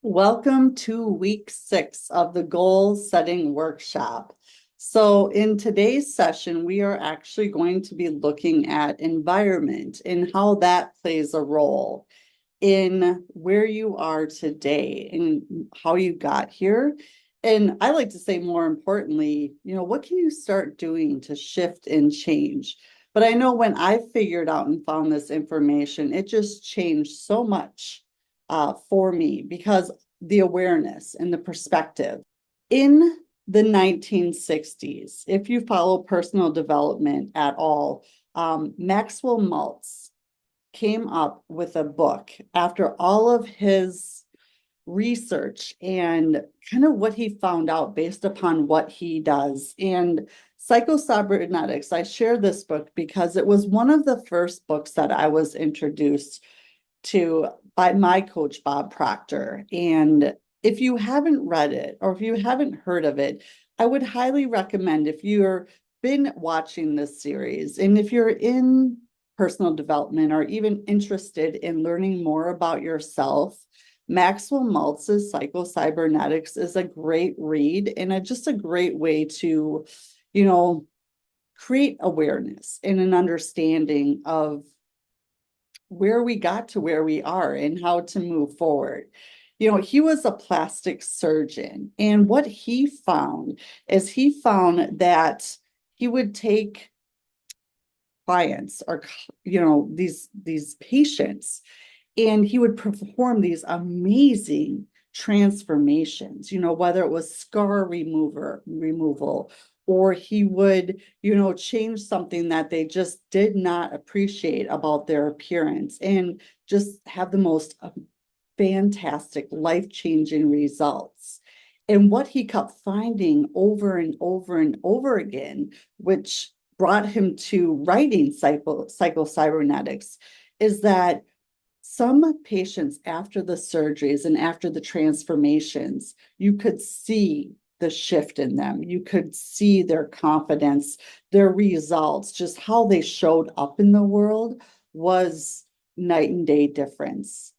Welcome to week 6 of the goal setting workshop. So in today's session, we are actually going to be looking at environment and how that plays a role in where you are today and how you got here. And I like to say more importantly, what can you start doing to shift and change? But I know when I figured out and found this information, it just changed so much for me because the awareness and the perspective. In the 1960s, if you follow personal development at all, Maxwell Maltz came up with a book after all of his research and kind of what he found out based upon what he does. And Psychocybernetics, I share this book because it was one of the first books that I was introduced to by my coach, Bob Proctor. And if you haven't read it or if you haven't heard of it, I would highly recommend if you're been watching this series and if you're in personal development or even interested in learning more about yourself, Maxwell Maltz's Psychocybernetics is a great read and just a great way to, you know, create awareness and an understanding of where we got to where we are and how to move forward. He was a plastic surgeon, and what he found is he found that he would take clients or these patients, and he would perform these amazing transformations, whether it was scar removal, or he would, change something that they just did not appreciate about their appearance and just have the most fantastic, life-changing results. And what he kept finding over and over and over again, which brought him to writing Psychocybernetics, is that some patients after the surgeries and after the transformations, you could see the shift in them. You could see their confidence, their results, just how they showed up in the world was night and day difference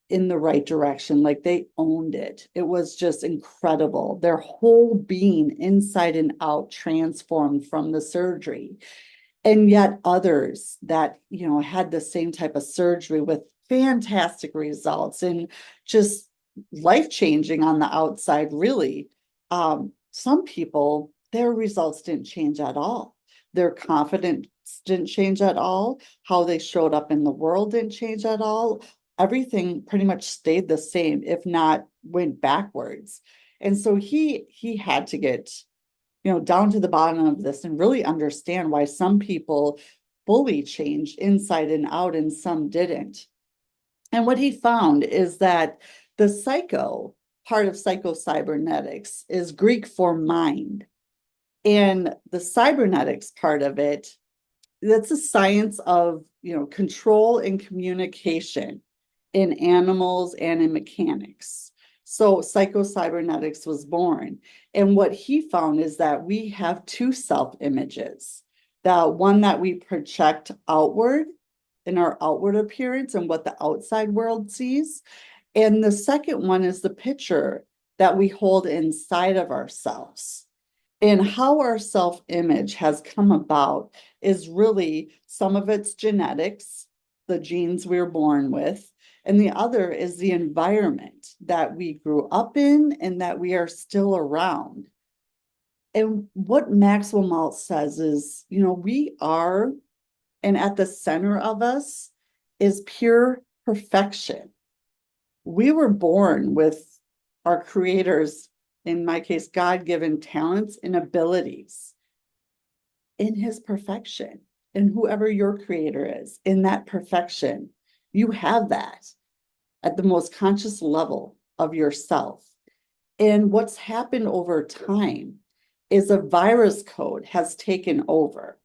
in the right direction. Like they owned it. It was just incredible. Their whole being inside and out transformed from the surgery. And yet others that, had the same type of surgery with fantastic results and just life-changing on the outside, really. Some people, their results didn't change at all. Their confidence didn't change at all. How they showed up in the world didn't change at all. Everything pretty much stayed the same, if not went backwards. And so he had to get down to the bottom of this and really understand why some people fully changed inside and out and some didn't. And what he found is that the psycho part of psychocybernetics is Greek for mind. And the cybernetics part of it, that's a science of, control and communication in animals and in mechanics. So psychocybernetics was born. And what he found is that we have two self-images. The one that we project outward in our outward appearance and what the outside world sees. And the second one is the picture that we hold inside of ourselves. And how our self-image has come about is really some of it's genetics, the genes we're born with, and the other is the environment that we grew up in and that we are still around. And what Maxwell Maltz says is, we are, and at the center of us is pure perfection. We were born with our creator's, in my case, God-given talents and abilities in his perfection. And whoever your creator is, in that perfection, you have that at the most conscious level of yourself. And what's happened over time is a virus code has taken over.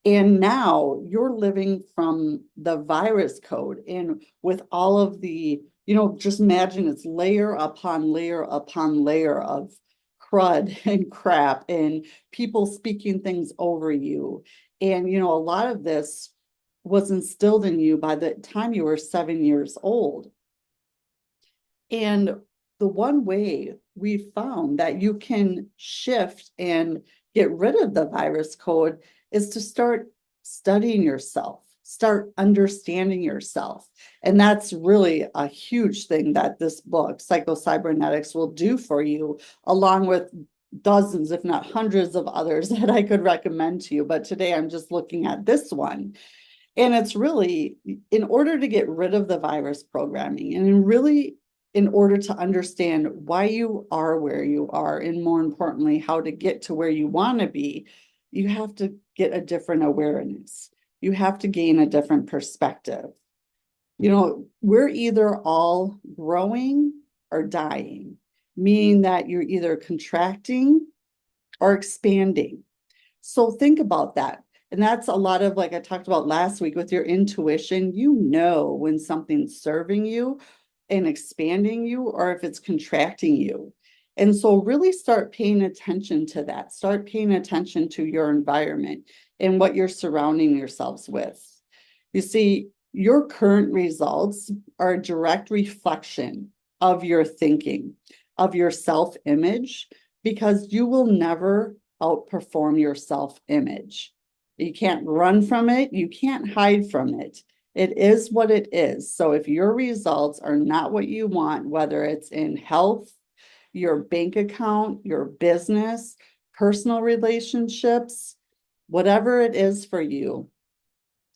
And now you're living from the virus code and with all of the, just imagine it's layer upon layer upon layer of crud and crap and people speaking things over you. And, a lot of this was instilled in you by the time you were 7 years old. And the one way we found that you can shift and get rid of the virus code is to start studying yourself, start understanding yourself. And that's really a huge thing that this book, Psychocybernetics, will do for you, along with dozens, if not hundreds of others that I could recommend to you. But today I'm just looking at this one. And it's really in order to get rid of the virus programming and really in order to understand why you are where you are, and more importantly, how to get to where you want to be, you have to get a different awareness. You have to gain a different perspective. You know, we're either all growing or dying, meaning that you're either contracting or expanding. So think about that. And that's a lot of, like I talked about last week with your intuition, you know when something's serving you and expanding you or if it's contracting you. And so really start paying attention to that. Start paying attention to your environment and what you're surrounding yourselves with. You see, your current results are a direct reflection of your thinking, of your self-image, because you will never outperform your self-image. You can't run from it. You can't hide from it. It is what it is. So if your results are not what you want, whether it's in health, your bank account, your business, personal relationships, whatever it is for you,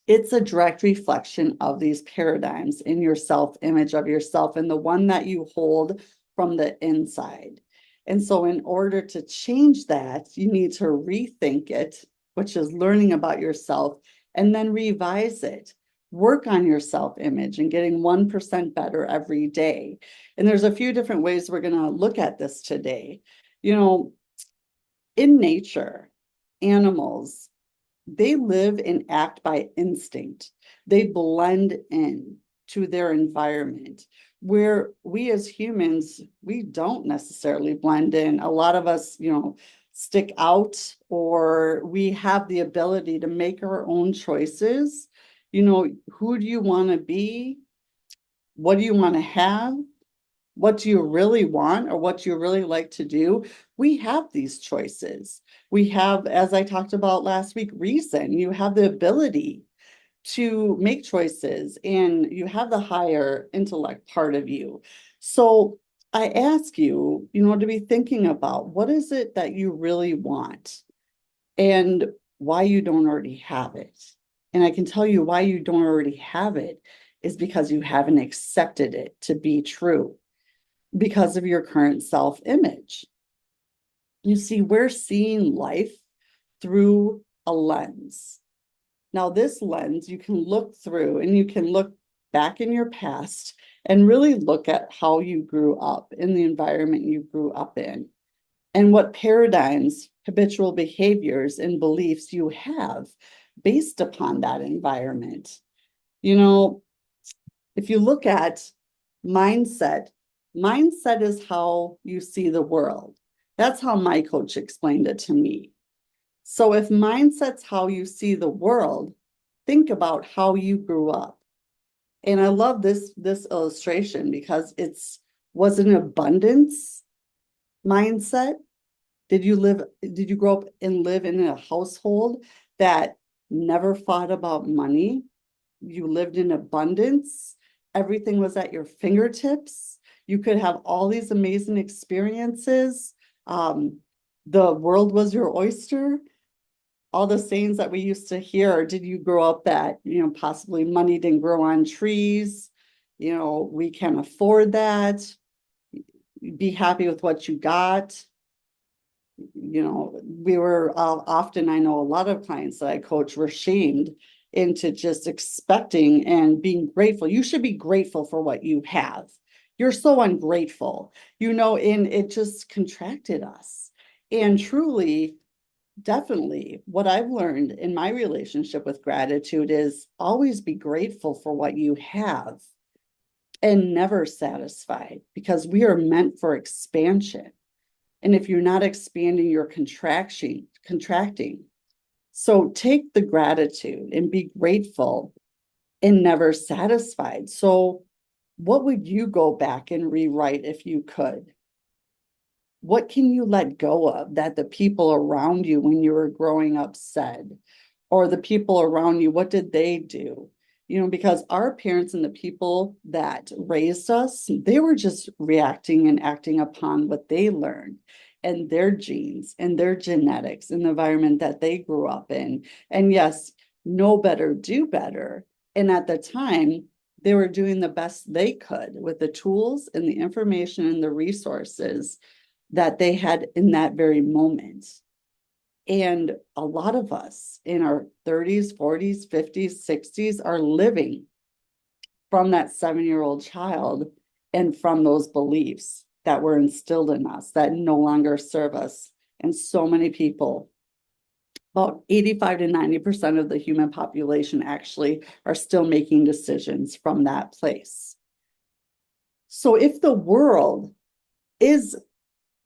it's a direct reflection of these paradigms in your self-image of yourself and the one that you hold from the inside. And so in order to change that, you need to rethink it, which is learning about yourself, and then revise it. Work on your self-image and getting 1% better every day. And there's a few different ways we're going to look at this today. You know, in nature, animals, they live and act by instinct. They blend in to their environment, where we as humans, we don't necessarily blend in. A lot of us, you know, stick out, or we have the ability to make our own choices. You know, who do you want to be? What do you want to have? What do you really want, or what do you really like to do? We have these choices. We have, as I talked about last week, reason. You have the ability to make choices, and you have the higher intellect part of you. So I ask you, you know, to be thinking about what is it that you really want and why you don't already have it. And I can tell you why you don't already have it is because you haven't accepted it to be true because of your current self-image. You see, we're seeing life through a lens. Now, this lens you can look through, and you can look back in your past and really look at how you grew up in the environment you grew up in and what paradigms, habitual behaviors, and beliefs you have based upon that environment. You know, if you look at mindset, mindset is how you see the world. That's how my coach explained it to me. So if mindset's how you see the world, think about how you grew up. And I love this illustration because was an abundance mindset. Did you grow up and live in a household that never thought about money? You lived in abundance. Everything was at your fingertips. You could have all these amazing experiences. The world was your oyster. All the sayings that we used to hear. Did you grow up that, you know, possibly money didn't grow on trees? You know, we can afford that. Be happy with what you got. You know, we were often, I know a lot of clients that I coach were shamed into just expecting and being grateful. You should be grateful for what you have. You're so ungrateful, you know, and it just contracted us. And truly, definitely, what I've learned in my relationship with gratitude is always be grateful for what you have and never satisfied, because we are meant for expansion. And if you're not expanding, you're contracting. So take the gratitude and be grateful and never satisfied. So What would you go back and rewrite if you could? What can you let go of that the people around you when you were growing up said? Or the people around you, what did they do? Because our parents and the people that raised us, they were just reacting and acting upon what they learned and their genes and their genetics and the environment that they grew up in. And yes, know better, do better. And at the time, they were doing the best they could with the tools and the information and the resources that they had in that very moment. And a lot of us in our 30s, 40s, 50s, 60s are living from that 7-year-old child and from those beliefs that were instilled in us that no longer serve us. And so many people, about 85 to 90% of the human population actually are still making decisions from that place. So if the world is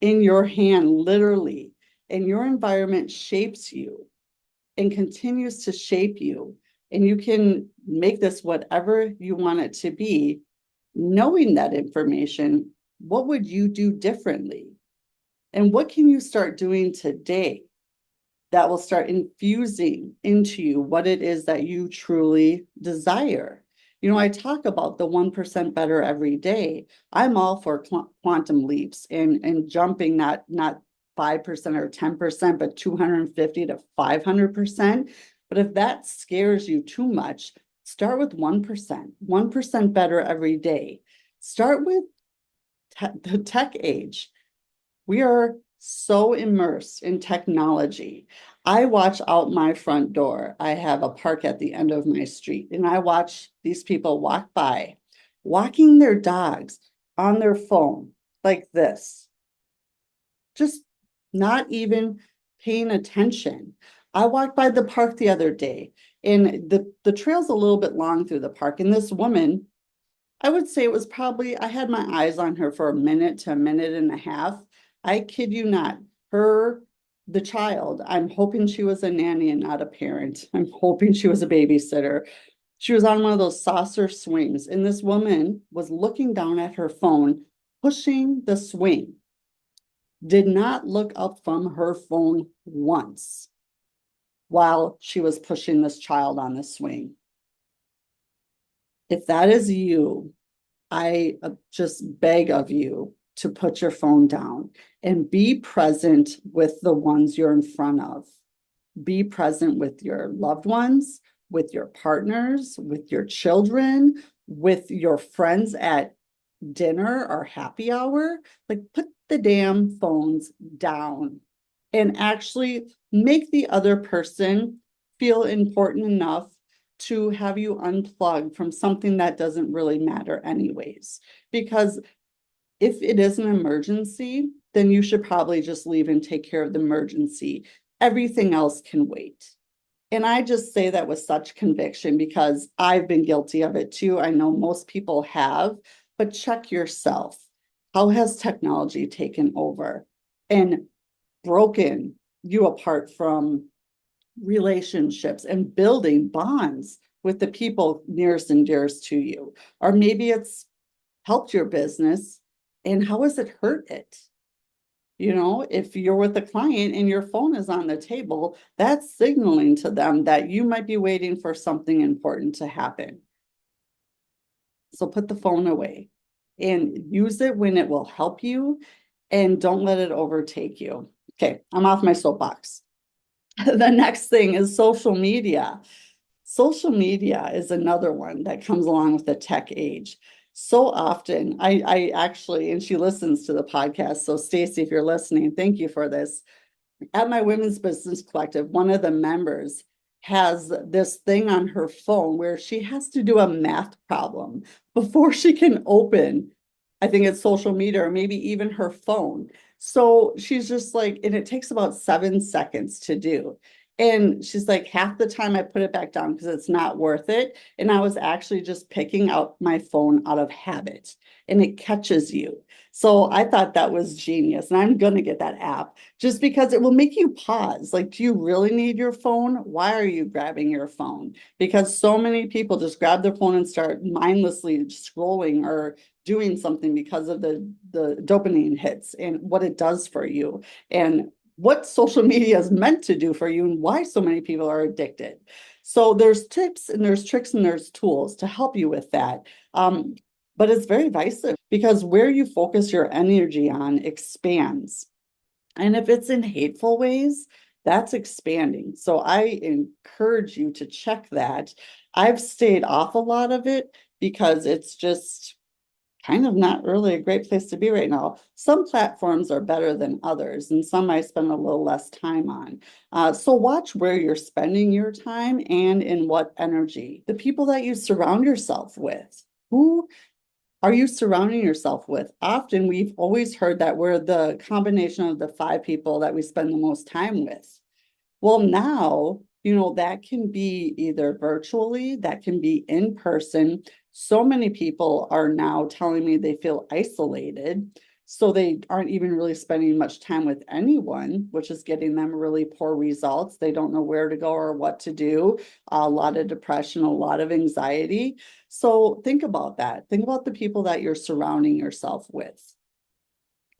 in your hand, literally, and your environment shapes you and continues to shape you, and you can make this whatever you want it to be, knowing that information, what would you do differently? And what can you start doing today that will start infusing into you what it is that you truly desire? I talk about the 1% better every day. I'm all for quantum leaps and jumping not 5% or 10%, but 250 to 500%. But if that scares you too much, start with 1% better every day. Start with the tech age. We are so immersed in technology. I watch out my front door. I have a park at the end of my street, and I watch these people walk by, walking their dogs on their phone like this, just not even paying attention. I walked by the park the other day, and the trail's a little bit long through the park, and this woman, I would say it was probably, I had my eyes on her for a minute to a minute and a half. I kid you not. The child, I'm hoping she was a nanny and not a parent. I'm hoping she was a babysitter. She was on one of those saucer swings, and this woman was looking down at her phone, pushing the swing, did not look up from her phone once while she was pushing this child on the swing. If that is you, I just beg of you to put your phone down and be present with the ones you're in front of. Be present with your loved ones, with your partners, with your children, with your friends at dinner or happy hour. Like, put the damn phones down and actually make the other person feel important enough to have you unplug from something that doesn't really matter anyways. Because if it is an emergency, then you should probably just leave and take care of the emergency. Everything else can wait. And I just say that with such conviction because I've been guilty of it too. I know most people have, but check yourself. How has technology taken over and broken you apart from relationships and building bonds with the people nearest and dearest to you? Or maybe it's helped your business, and how has it hurt it? If you're with a client and your phone is on the table, that's signaling to them that you might be waiting for something important to happen. So put the phone away and use it when it will help you, and don't let it overtake you. Okay, I'm off my soapbox. The next thing is social media. Social media is another one that comes along with the tech age. So often, I actually, and she listens to the podcast. So Stacy, if you're listening, thank you for this. At my Women's Business Collective, one of the members has this thing on her phone where she has to do a math problem before she can open, I think it's social media or maybe even her phone. So she's just like, and it takes about 7 seconds to do. And she's like, half the time I put it back down because it's not worth it. And I was actually just picking out my phone out of habit, and it catches you. So I thought that was genius. And I'm going to get that app just because it will make you pause. Like, do you really need your phone? Why are you grabbing your phone? Because so many people just grab their phone and start mindlessly scrolling or doing something because of the dopamine hits and what it does for you, and what social media is meant to do for you, and why so many people are addicted. So there's tips and there's tricks and there's tools to help you with that. But it's very divisive because where you focus your energy on expands. And if it's in hateful ways, that's expanding. So I encourage you to check that. I've stayed off a lot of it because it's just kind of not really a great place to be right now. Some platforms are better than others, and some I spend a little less time on. So watch where you're spending your time and in what energy. The people that you surround yourself with. Who are you surrounding yourself with? Often we've always heard that we're the combination of the 5 people that we spend the most time with. Well, now, that can be either virtually, that can be in person. So many people are now telling me they feel isolated. So they aren't even really spending much time with anyone, which is getting them really poor results. They don't know where to go or what to do. A lot of depression, a lot of anxiety. So think about that. Think about the people that you're surrounding yourself with,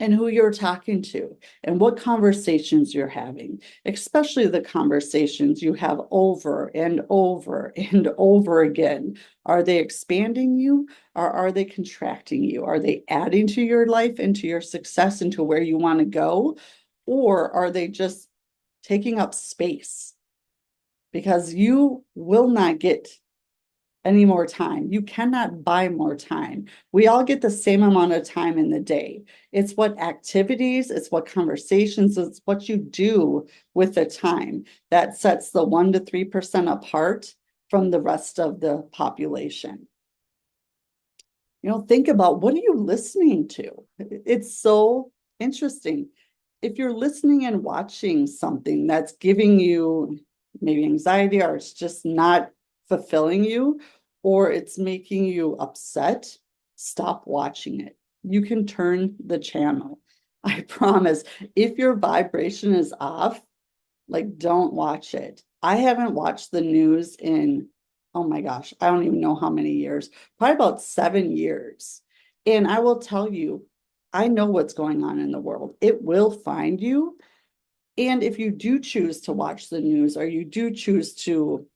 and who you're talking to, and what conversations you're having, especially the conversations you have over and over and over again. Are they expanding you, or are they contracting you? Are they adding to your life and to your success and to where you want to go? Or are they just taking up space? Because you will not get any more time. You cannot buy more time. We all get the same amount of time in the day. It's what activities, it's what conversations, it's what you do with the time that sets the 1 to 3% apart from the rest of the population. Think about, what are you listening to? It's so interesting. If you're listening and watching something that's giving you maybe anxiety, or it's just not fulfilling you, or it's making you upset, stop watching it. You can turn the channel. I promise. If your vibration is off, like, don't watch it. I haven't watched the news in, oh my gosh, I don't even know how many years, probably about 7 years. And I will tell you, I know what's going on in the world. It will find you. And if you do choose to watch the news, or you do choose to,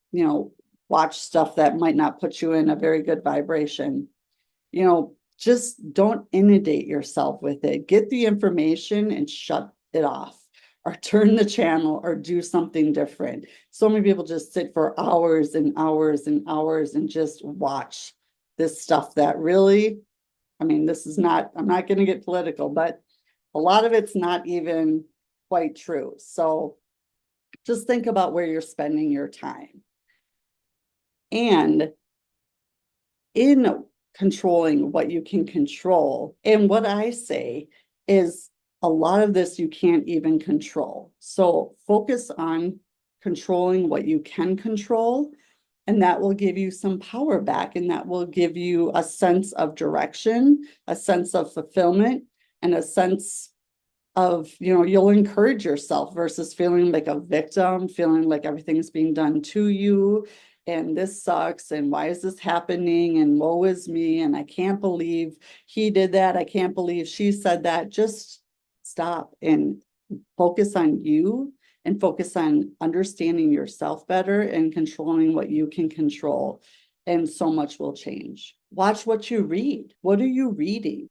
watch stuff that might not put you in a very good vibration, just don't inundate yourself with it. Get the information and shut it off, or turn the channel, or do something different. So many people just sit for hours and hours and hours and just watch this stuff that really, this is not, I'm not going to get political, but a lot of it's not even quite true. So just think about where you're spending your time. And in controlling what you can control, and what I say is, a lot of this you can't even control. So focus on controlling what you can control, and that will give you some power back, and that will give you a sense of direction, a sense of fulfillment, and a sense of, you'll encourage yourself versus feeling like a victim, feeling like everything's being done to you, and this sucks, and why is this happening, and woe is me, and I can't believe he did that, I can't believe she said that. Just stop and focus on you, and focus on understanding yourself better and controlling what you can control. And so much will change. Watch what you read. What are you reading?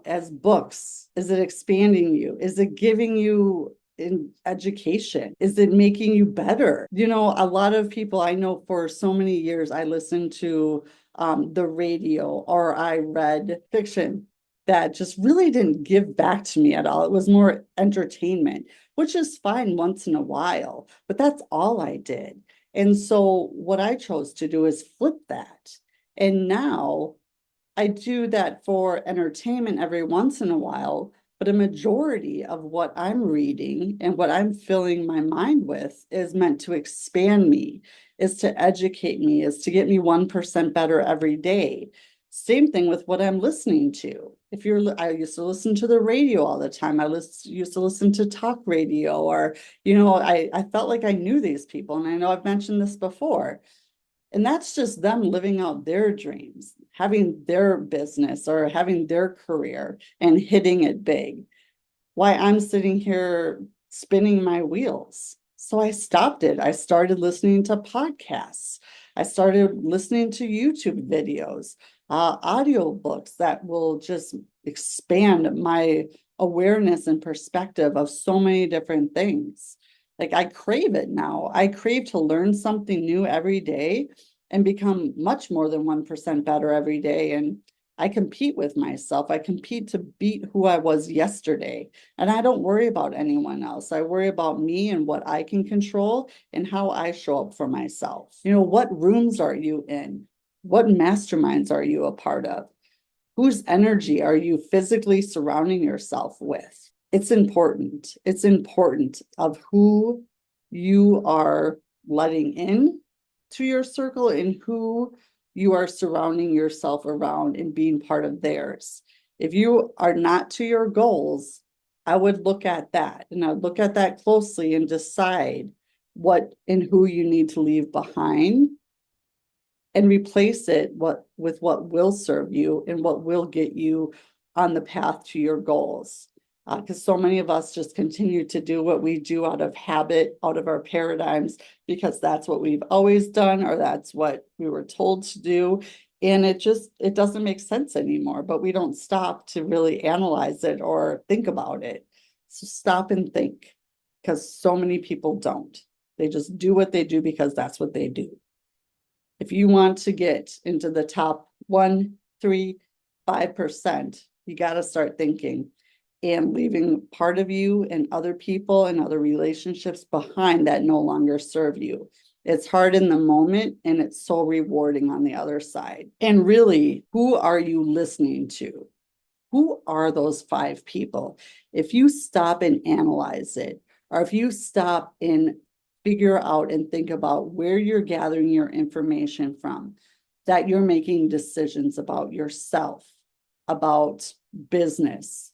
As books, is it expanding you? Is it giving you in education? Is it making you better? A lot of people I know, for so many years, I listened to the radio, or I read fiction that just really didn't give back to me at all. It was more entertainment, which is fine once in a while, but that's all I did. And so what I chose to do is flip that. And now I do that for entertainment every once in a while, But a majority of what I'm reading and what I'm filling my mind with is meant to expand me, is to educate me, is to get me 1% better every day. Same thing with what I'm listening to. I used to listen to the radio all the time. Used to listen to talk radio, or, I felt like I knew these people. And I know I've mentioned this before. And that's just them living out their dreams, having their business or having their career and hitting it big. Why I'm sitting here spinning my wheels. So I stopped it. I started listening to podcasts. I started listening to YouTube videos, audio books that will just expand my awareness and perspective of so many different things. Like, I crave it now. I crave to learn something new every day and become much more than 1% better every day. And I compete with myself. I compete to beat who I was yesterday. And I don't worry about anyone else. I worry about me and what I can control and how I show up for myself. What rooms are you in? What masterminds are you a part of? Whose energy are you physically surrounding yourself with? It's important. It's important of who you are letting in to your circle and who you are surrounding yourself around and being part of theirs. If you are not to your goals, I would look at that, and I'd look at that closely and decide what and who you need to leave behind and replace it with what will serve you and what will get you on the path to your goals. Because so many of us just continue to do what we do out of habit, out of our paradigms, because that's what we've always done, or that's what we were told to do. And it doesn't make sense anymore, but we don't stop to really analyze it or think about it. So stop and think, because so many people don't. They just do what they do because that's what they do. If you want to get into the top 1, 3, 5%, you got to start thinking and leaving part of you and other people and other relationships behind that no longer serve you. It's hard in the moment, and it's so rewarding on the other side. And really, who are you listening to? Who are those 5 people? If you stop and analyze it, or if you stop and figure out and think about where you're gathering your information from, that you're making decisions about yourself, about business,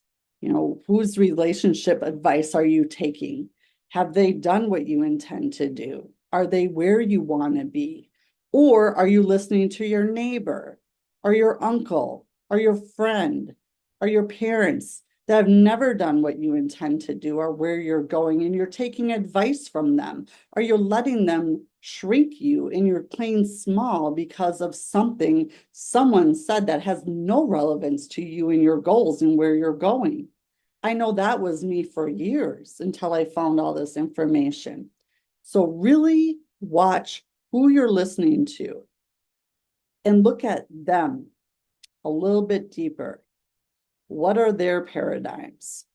whose relationship advice are you taking? Have they done what you intend to do? Are they where you want to be? Or are you listening to your neighbor or your uncle or your friend or your parents that have never done what you intend to do or where you're going, and you're taking advice from them, or you're letting them shrink you and you're playing small because of something someone said that has no relevance to you and your goals and where you're going? I know that was me for years until I found all this information. So really watch who you're listening to and look at them a little bit deeper. What are their paradigms?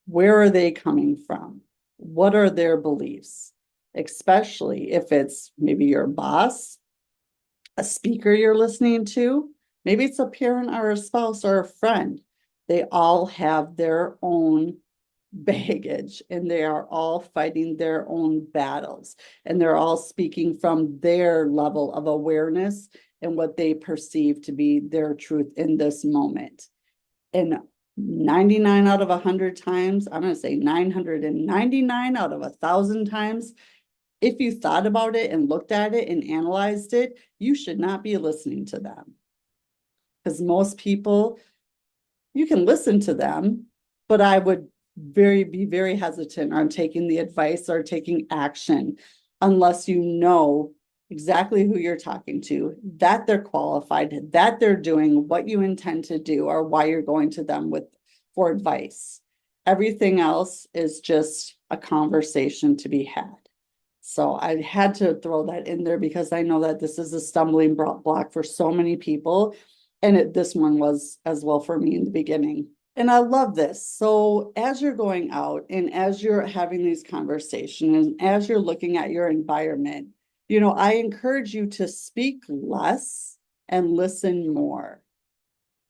Where are they coming from? What are their beliefs? Especially if it's maybe your boss, a speaker you're listening to, maybe it's a parent or a spouse or a friend. They all have their own baggage, and they are all fighting their own battles, and they're all speaking from their level of awareness and what they perceive to be their truth in this moment. And 99 out of 100 times, I'm going to say 999 out of 1,000 times, if you thought about it and looked at it and analyzed it, you should not be listening to them. Because most people, you can listen to them, but I would be very hesitant on taking the advice or taking action unless you know exactly who you're talking to, that they're qualified, that they're doing what you intend to do, or why you're going to them for advice. Everything else is just a conversation to be had. So I had to throw that in there because I know that this is a stumbling block for so many people. And this one was as well for me in the beginning. And I love this. So as you're going out and as you're having these conversations and as you're looking at your environment, I encourage you to speak less and listen more.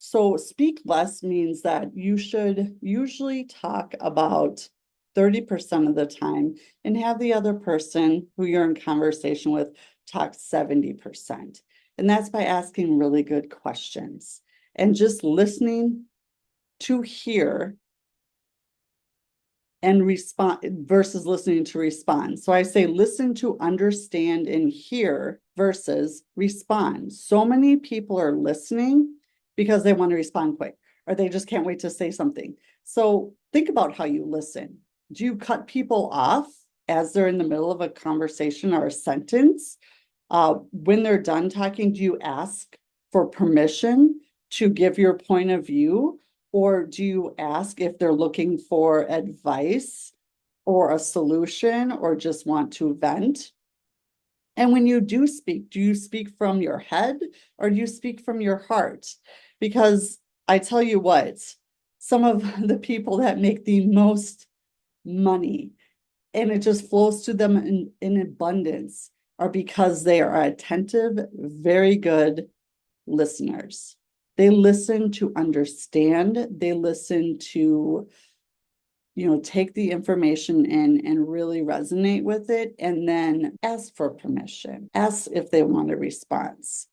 So speak less means that you should usually talk about 30% of the time and have the other person who you're in conversation with talk 70%. And that's by asking really good questions and just listening to hear and respond versus listening to respond. So I say listen to understand and hear versus respond. So many people are listening because they want to respond quick, or they just can't wait to say something. So think about how you listen. Do you cut people off as they're in the middle of a conversation or a sentence? When they're done talking, do you ask for permission to give your point of view? Or do you ask if they're looking for advice or a solution or just want to vent? And when you do you speak from your head or do you speak from your heart? Because I tell you what, some of the people that make the most money and it just flows to them in abundance are because they are attentive, very good listeners. They listen to understand, they listen to, take the information in and really resonate with it, and then ask for permission, ask if they want a response.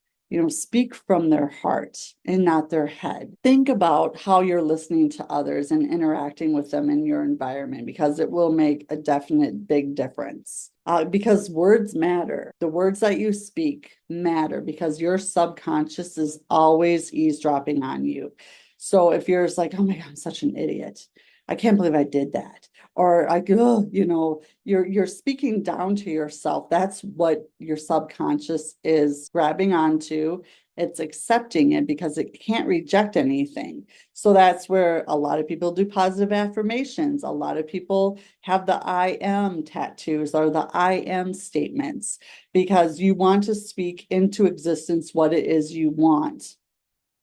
Speak from their heart and not their head. Think about how you're listening to others and interacting with them in your environment, because it will make a definite big difference. Because words matter. The words that you speak matter because your subconscious is always eavesdropping on you. So if you're just like, oh my God, I'm such an idiot. I can't believe I did that. Or you're speaking down to yourself. That's what your subconscious is grabbing onto. It's accepting it because it can't reject anything. So that's where a lot of people do positive affirmations. A lot of people have the I am tattoos or the I am statements, because you want to speak into existence what it is you want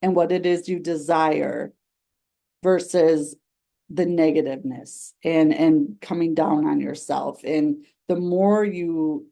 and what it is you desire versus the negativeness and coming down on yourself. And the more you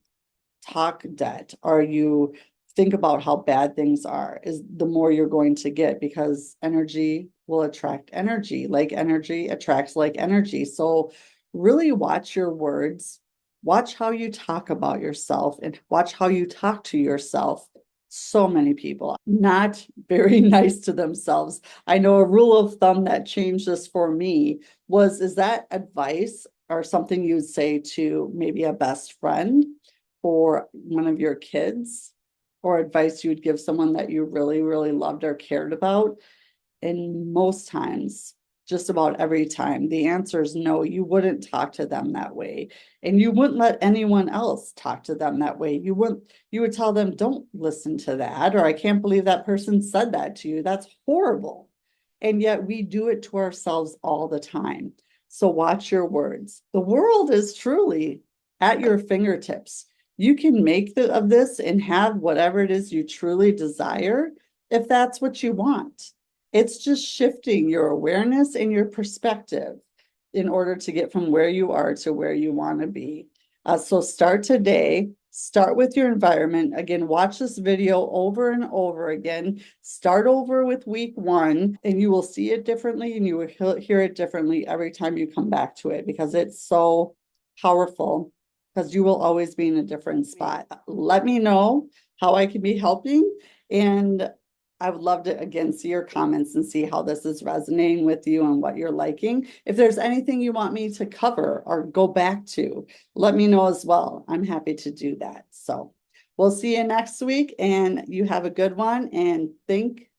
talk debt or you think about how bad things are, is the more you're going to get, because energy will attract energy. Like energy attracts like energy. So really watch your words, watch how you talk about yourself, and watch how you talk to yourself. So many people not very nice to themselves. I know a rule of thumb that changed this for me was, is that advice or something you'd say to maybe a best friend or one of your kids, or advice you would give someone that you really, really loved or cared about? And most times, just about every time, the answer is no. You wouldn't talk to them that way, and you wouldn't let anyone else talk to them that way. You would tell them, don't listen to that, or I can't believe that person said that to you. That's horrible. And yet we do it to ourselves all the time. So watch your words. The world is truly at your fingertips. You can make of this and have whatever it is you truly desire, if that's what you want. It's just shifting your awareness and your perspective in order to get from where you are to where you want to be. So start today. Start with your environment. Again, watch this video over and over again. Start over with week 1, and you will see it differently and you will hear it differently every time you come back to it, because it's so powerful, because you will always be in a different spot. Let me know how I can be helping, and I would love to, again, see your comments and see how this is resonating with you and what you're liking. If there's anything you want me to cover or go back to, let me know as well. I'm happy to do that. So we'll see you next week, and you have a good one. And think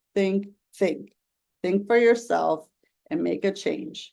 for yourself and make a change.